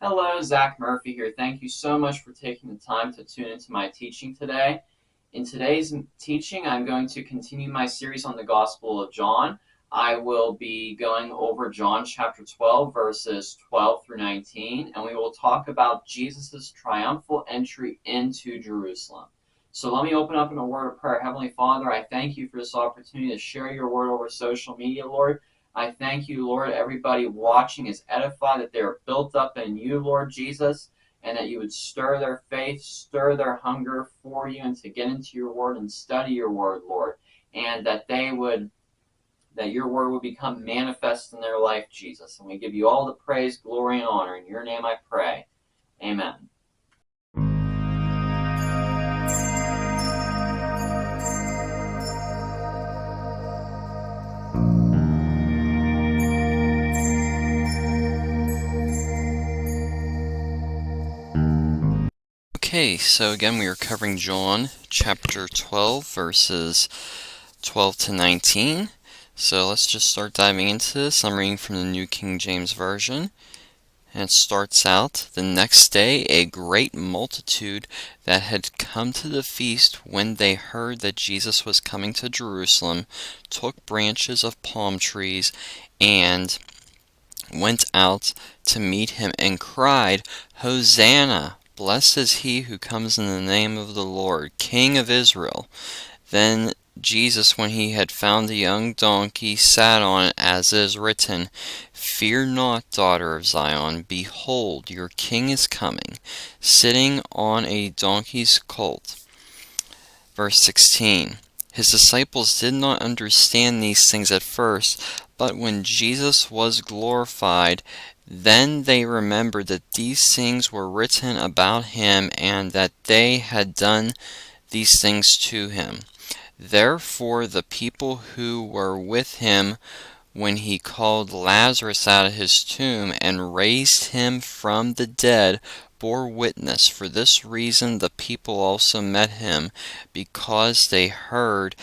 Hello, Zach Murphy here. Thank you so much for taking the time to tune into my teaching today. In today's teaching, I'm going to continue my series on the Gospel of John. I will be going over John chapter 12, verses 12 through 19, and we will talk about Jesus' triumphal entry into Jerusalem. So let me open up in a word of prayer. Heavenly Father, I thank you for this opportunity to share your word over social media, Lord. I thank you, Lord, everybody watching is edified, that they are built up in you, Lord Jesus, and that you would stir their faith, stir their hunger for you, and to get into your word and study your word, Lord, and that your word would become manifest in their life, Jesus. And we give you all the praise, glory, and honor. In your name I pray. Amen. Okay, so again we are covering John chapter 12 verses 12 to 19. So let's just start diving into this. I'm reading from the New King James Version. And it starts out, "The next day a great multitude that had come to the feast, when they heard that Jesus was coming to Jerusalem, took branches of palm trees and went out to meet him and cried, 'Hosanna! Blessed is he who comes in the name of the Lord, King of Israel.' Then Jesus, when he had found the young donkey, sat on it, as is written, 'Fear not, daughter of Zion, behold, your king is coming, sitting on a donkey's colt.'" Verse 16. His disciples did not understand these things at first, but when Jesus was glorified, then they remembered that these things were written about him, and that they had done these things to him. Therefore the people who were with him when he called Lazarus out of his tomb and raised him from the dead bore witness. For this reason the people also met him, because they heard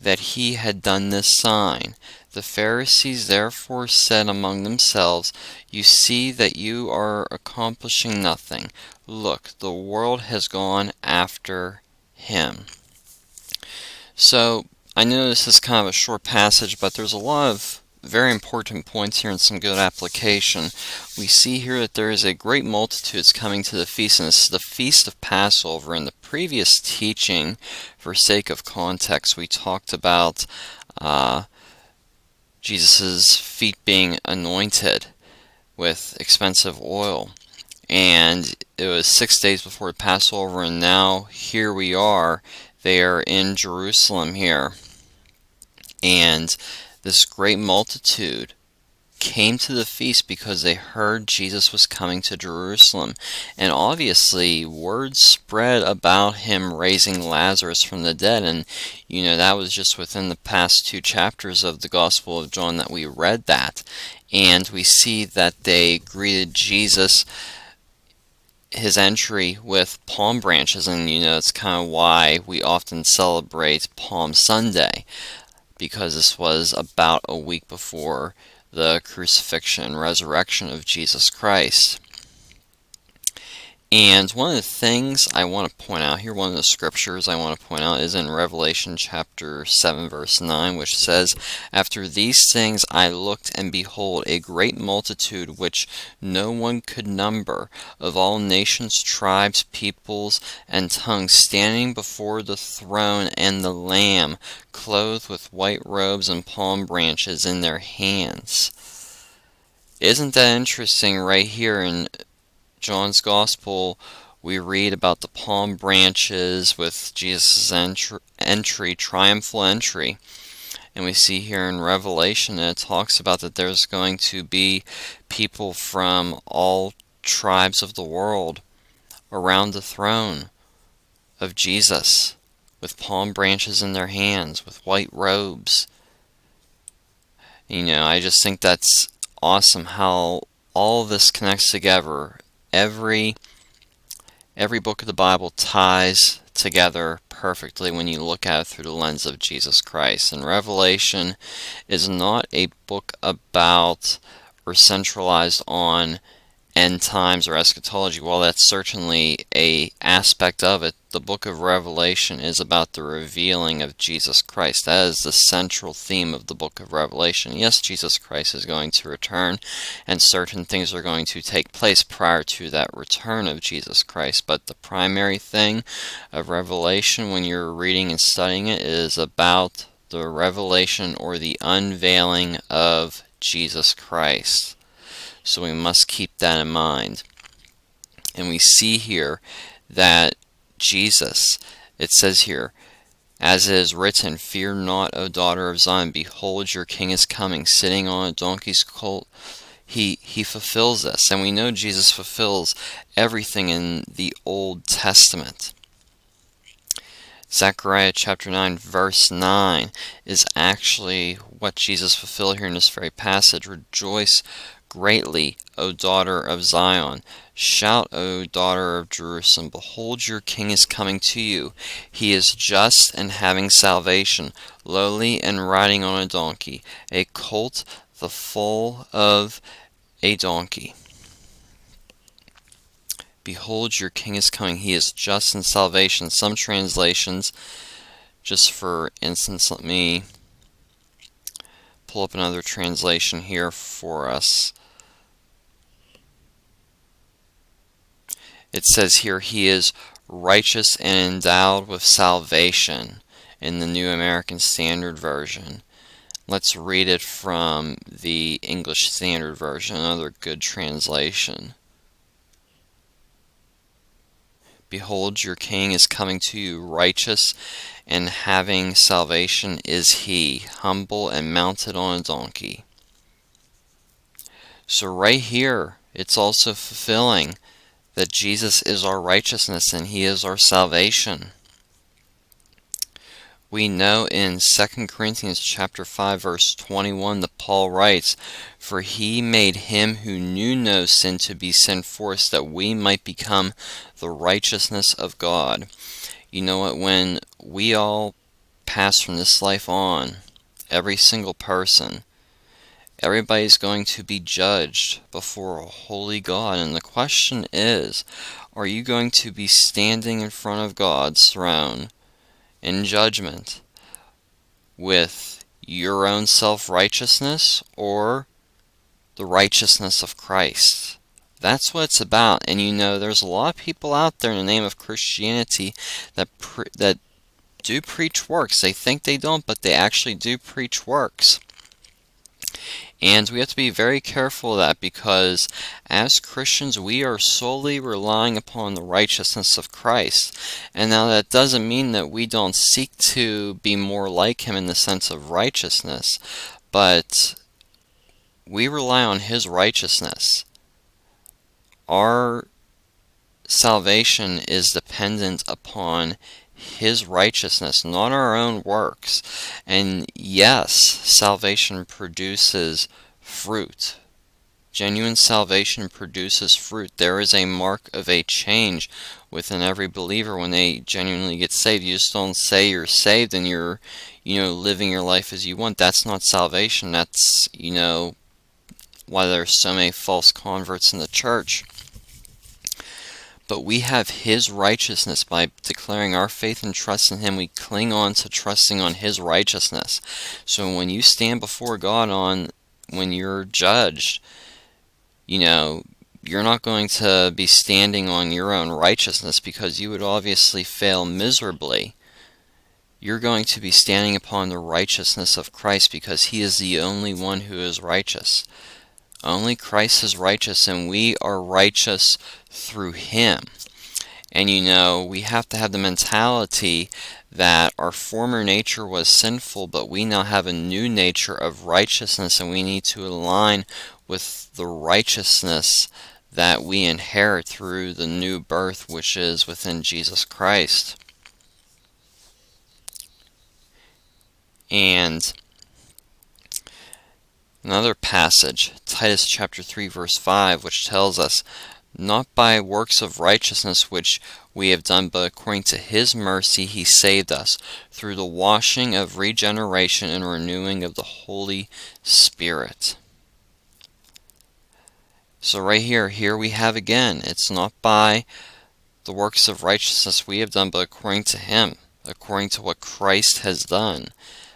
that he had done this sign. The Pharisees therefore said among themselves, "You see that you are accomplishing nothing. Look, the world has gone after him." So I know this is kind of a short passage, but there's a lot of very important points here and some good application. We see here that there is a great multitude coming to the feast, and this is the Feast of Passover. In the previous teaching, for sake of context, we talked about Jesus' feet being anointed with expensive oil. And it was 6 days before the Passover, and now here we are. They are in Jerusalem here. And this great multitude came to the feast because they heard Jesus was coming to Jerusalem. And obviously, word spread about him raising Lazarus from the dead. And, that was just within the past 2 chapters of the Gospel of John that we read that. And we see that they greeted Jesus, his entry, with palm branches. And, it's kind of why we often celebrate Palm Sunday, because this was about a week before the crucifixion and resurrection of Jesus Christ. And one of the things I want to point out here, one of the scriptures I want to point out, is in Revelation chapter 7 verse 9, which says, "After these things I looked, and behold, a great multitude which no one could number, of all nations, tribes, peoples, and tongues, standing before the throne and the Lamb, clothed with white robes and palm branches in their hands." Isn't that interesting? Right here in John's Gospel, we read about the palm branches with Jesus' entry, triumphal entry. And we see here in Revelation that it talks about that there's going to be people from all tribes of the world around the throne of Jesus, with palm branches in their hands, with white robes. I just think that's awesome how all of this connects together. Every book of the Bible ties together perfectly when you look at it through the lens of Jesus Christ. And Revelation is not a book about or centralized on end times or eschatology, while that's certainly a aspect of it, the book of Revelation is about the revealing of Jesus Christ. That is the central theme of the book of Revelation. Yes, Jesus Christ is going to return, and certain things are going to take place prior to that return of Jesus Christ, but the primary thing of Revelation when you're reading and studying it is about the revelation or the unveiling of Jesus Christ. So we must keep that in mind. And we see here that Jesus, it says here, as it is written, "Fear not, O daughter of Zion, behold, your king is coming, sitting on a donkey's colt." He fulfills this, and we know Jesus fulfills everything in the Old Testament. Zechariah chapter 9 verse 9 is actually what Jesus fulfilled here in this very passage. "Rejoice greatly, O daughter of Zion. Shout, O daughter of Jerusalem. Behold, your king is coming to you. He is just and having salvation, lowly and riding on a donkey, a colt, the foal of a donkey." Behold, your king is coming. He is just in salvation. Some translations, just for instance, let me pull up another translation here for us. It says here, "He is righteous and endowed with salvation," in the New American Standard Version. Let's read it from the English Standard Version, another good translation. "Behold, your king is coming to you, righteous and having salvation is he, humble and mounted on a donkey." So right here, it's also fulfilling that Jesus is our righteousness and he is our salvation. We know in 2 Corinthians chapter 5 verse 21 that Paul writes, "For he made him who knew no sin to be sin for us, that we might become the righteousness of God." You know what, when we all pass from this life on, every single person, everybody's going to be judged before a holy God, and the question is, are you going to be standing in front of God's throne in judgment with your own self-righteousness or the righteousness of Christ? That's what it's about. And you know, there's a lot of people out there in the name of Christianity that do preach works. They think they don't, but they actually do preach works. And we have to be very careful of that, because as Christians we are solely relying upon the righteousness of Christ. And now that doesn't mean that we don't seek to be more like him in the sense of righteousness, but we rely on his righteousness. Our salvation is dependent upon his righteousness, not our own works. And yes, salvation produces fruit. Genuine salvation produces fruit. There is a mark of a change within every believer when they genuinely get saved. You just don't say you're saved and you're, living your life as you want. That's not salvation. That's, why there's so many false converts in the church. But we have his righteousness. By declaring our faith and trust in him, we cling on to trusting on his righteousness. So when you stand before God when you're judged, you're not going to be standing on your own righteousness, because you would obviously fail miserably. You're going to be standing upon the righteousness of Christ, because he is the only one who is righteous. Only Christ is righteous, and we are righteous through him. And we have to have the mentality that our former nature was sinful, but we now have a new nature of righteousness, and we need to align with the righteousness that we inherit through the new birth, which is within Jesus Christ. And another passage, Titus chapter 3 verse 5, which tells us, "Not by works of righteousness which we have done, but according to his mercy he saved us, through the washing of regeneration and renewing of the Holy Spirit." So right here we have again, it's not by the works of righteousness we have done, but according to Him, according to what Christ has done.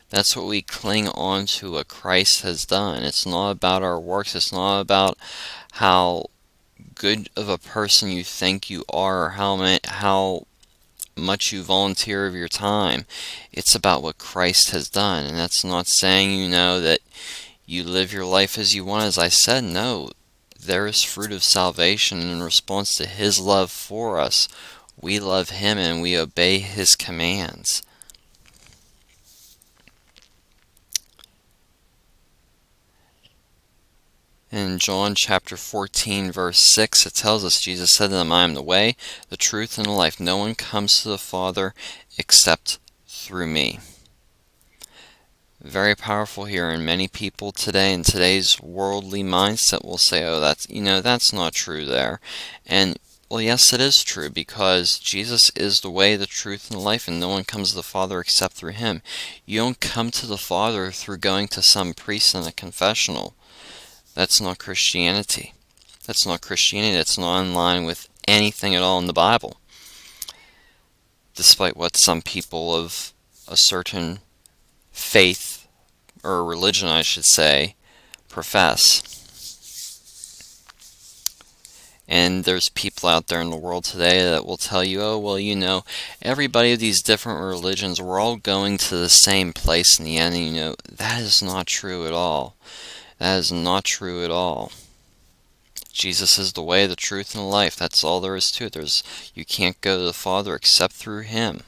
That's what we cling on to, what Christ has done. It's not about our works. It's not about how good of a person you think you are, or how much you volunteer of your time. It's about what Christ has done. And that's not saying, that you live your life as you want. As I said, no. There is fruit of salvation in response to His love for us. We love Him and we obey His commands. In John chapter 14, verse 6, it tells us, Jesus said to them, I am the way, the truth, and the life. No one comes to the Father except through me. Very powerful here, and many people today in today's worldly mindset will say, oh, that's not true there. And well, yes, it is true, because Jesus is the way, the truth, and the life, and no one comes to the Father except through Him. You don't come to the Father through going to some priest in a confessional. That's not Christianity. That's not Christianity. That's not in line with anything at all in the Bible. Despite what some people of a certain faith, or religion I should say, profess. And there's people out there in the world today that will tell you, oh, well, everybody of these different religions, we're all going to the same place in the end. That is not true at all. That is not true at all. Jesus is the way, the truth, and the life. That's all there is to it. You can't go to the Father except through Him.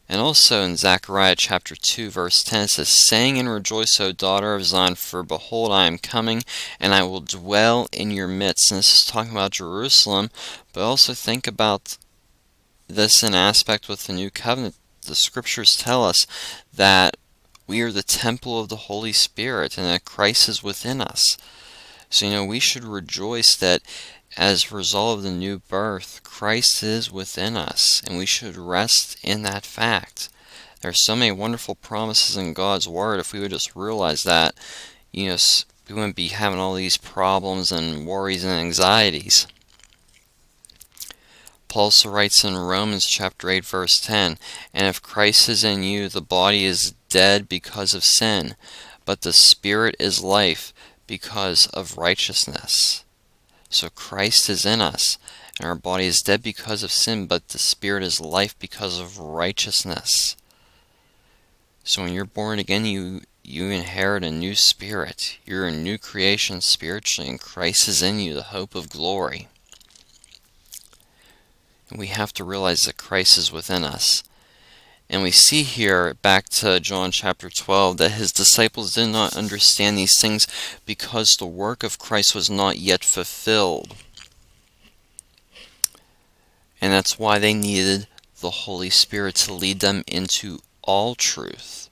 And also in Zechariah chapter 2, verse 10, it says, Sing and rejoice, O daughter of Zion, for behold, I am coming, and I will dwell in your midst. And this is talking about Jerusalem, but also think about this in aspect with the New Covenant. The Scriptures tell us that we are the temple of the Holy Spirit, and that Christ is within us. So, we should rejoice that as a result of the new birth, Christ is within us, and we should rest in that fact. There are so many wonderful promises in God's Word. If we would just realize that, we wouldn't be having all these problems and worries and anxieties. Paul also writes in Romans chapter 8, verse 10, And if Christ is in you, the body is dead because of sin, but the Spirit is life because of righteousness. So Christ is in us, and our body is dead because of sin, but the Spirit is life because of righteousness. So when you're born again, you inherit a new spirit. You're a new creation spiritually, and Christ is in you, the hope of glory. And we have to realize that Christ is within us. And we see here, back to John chapter 12, that His disciples did not understand these things because the work of Christ was not yet fulfilled. And that's why they needed the Holy Spirit to lead them into all truth.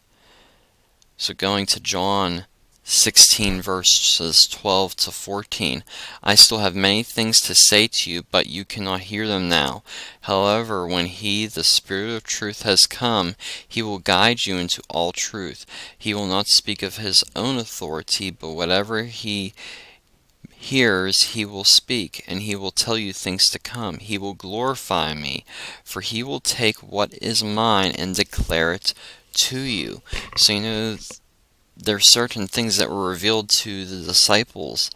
So going to John 16 verses 12 to 14, I still have many things to say to you, but you cannot hear them now. However, when He, the Spirit of truth, has come, He will guide you into all truth. He will not speak of His own authority, but whatever He hears, He will speak, and He will tell you things to come. He will glorify me, for He will take what is mine and declare it to you. So there are certain things that were revealed to the disciples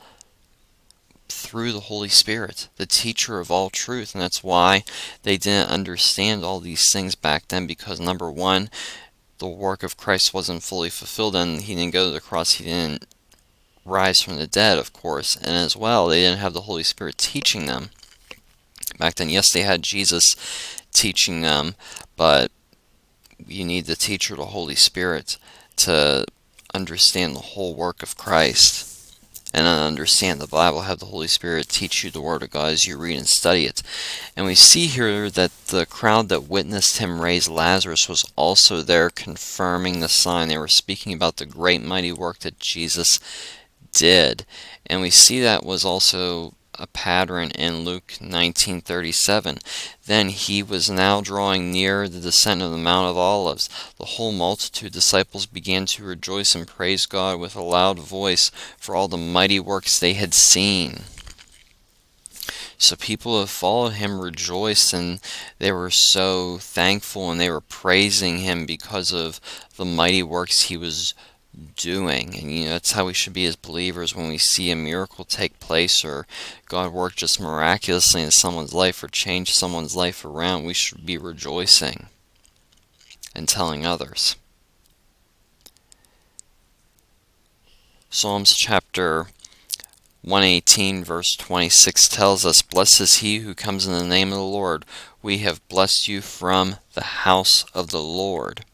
through the Holy Spirit, the teacher of all truth, and that's why they didn't understand all these things back then, because number one, the work of Christ wasn't fully fulfilled, and He didn't go to the cross, He didn't rise from the dead, of course, and as well, they didn't have the Holy Spirit teaching them. Back then, yes, they had Jesus teaching them, but you need the teacher, the Holy Spirit, to understand the whole work of Christ and understand the Bible. Have the Holy Spirit teach you the Word of God as you read and study it. And we see here that the crowd that witnessed Him raise Lazarus was also there confirming the sign. They were speaking about the great mighty work that Jesus did. And we see that was also a pattern in Luke 19:37. Then he was now drawing near the descent of the Mount of Olives. The whole multitude, disciples, began to rejoice and praise God with a loud voice for all the mighty works they had seen. So people who followed him rejoiced, and they were so thankful, and they were praising him because of the mighty works he was doing. And that's how we should be as believers when we see a miracle take place, or God work just miraculously in someone's life, or change someone's life around. We should be rejoicing and telling others. Psalms chapter 118 verse 26 tells us, "Blessed is he who comes in the name of the Lord. We have blessed you from the house of the Lord."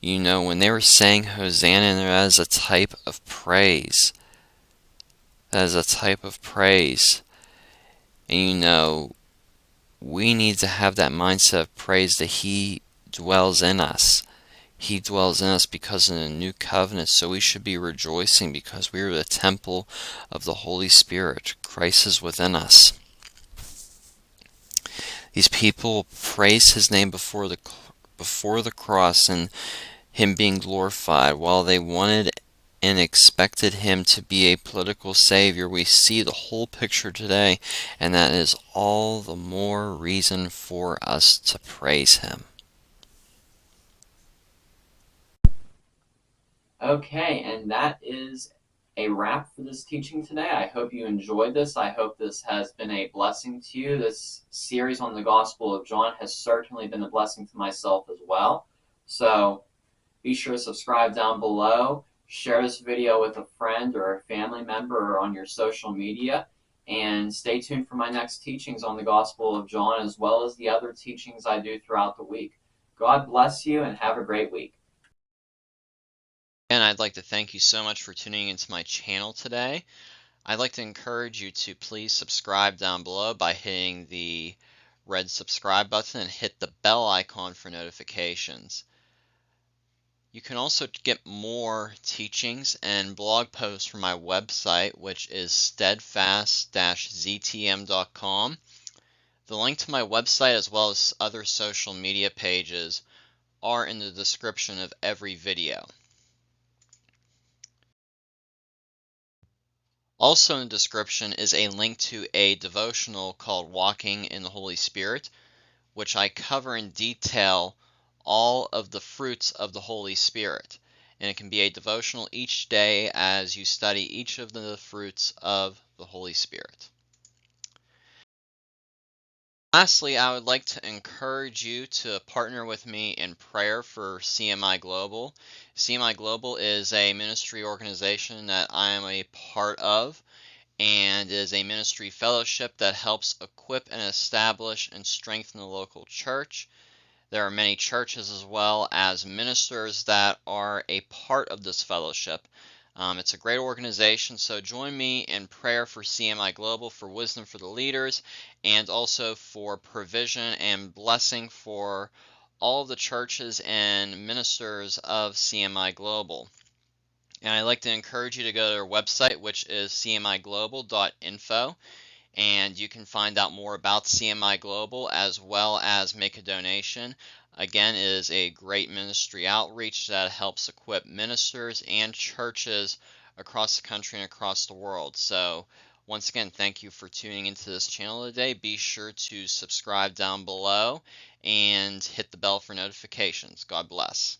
When they were saying Hosanna, that is a type of praise. That is a type of praise. And we need to have that mindset of praise, that he dwells in us. He dwells in us because of the new covenant, so we should be rejoicing because we are the temple of the Holy Spirit. Christ is within us. These people praised his name before the cross and him being glorified. While they wanted and expected him to be a political savior, we see the whole picture today, and that is all the more reason for us to praise him. Okay, and that is a wrap for this teaching today. I hope you enjoyed this. I hope this has been a blessing to you. This series on the Gospel of John has certainly been a blessing to myself as well. So be sure to subscribe down below. Share this video with a friend or a family member or on your social media. And stay tuned for my next teachings on the Gospel of John, as well as the other teachings I do throughout the week. God bless you and have a great week. And I'd like to thank you so much for tuning into my channel today. I'd like to encourage you to please subscribe down below by hitting the red subscribe button and hit the bell icon for notifications. You can also get more teachings and blog posts from my website, which is steadfast-ztm.com. The link to my website, as well as other social media pages, are in the description of every video. Also in the description is a link to a devotional called Walking in the Holy Spirit, which I cover in detail all of the fruits of the Holy Spirit. And it can be a devotional each day as you study each of the fruits of the Holy Spirit. Lastly, I would like to encourage you to partner with me in prayer for CMI Global. CMI Global is a ministry organization that I am a part of, and is a ministry fellowship that helps equip and establish and strengthen the local church. There are many churches as well as ministers that are a part of this fellowship. It's a great organization, so join me in prayer for CMI Global, for wisdom for the leaders, and also for provision and blessing for all of the churches and ministers of CMI Global. And I'd like to encourage you to go to their website, which is cmiglobal.info, and you can find out more about CMI Global as well as make a donation. Again, it is a great ministry outreach that helps equip ministers and churches across the country and across the world. So once again, thank you for tuning into this channel today. Be sure to subscribe down below and hit the bell for notifications. God bless.